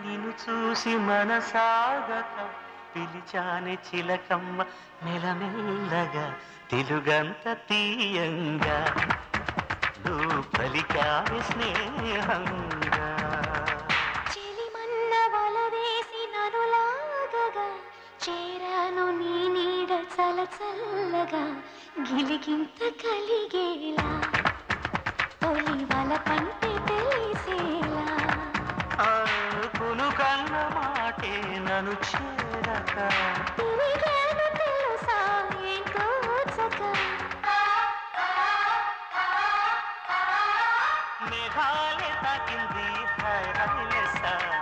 నిన్ను చూసి మనసాగక పిలిచాని చిలకమ్మ మెలమెల్లగా తెలుగంత తీయంగా నువ్వు పలికావి స్నేహంగా చెలిమన్న వలవేసి ననులాగగా చేరాను నీ నీడ చలచల్లగా గిలిగింత కలిగేలా తొలి వల పంటే తెలిసేలా కును కన్న మాటే నన్ను చేరక తిరిగేను తెలుసా ఏంటో చక మేఘాలే తాకింది హాయ్ హాయ్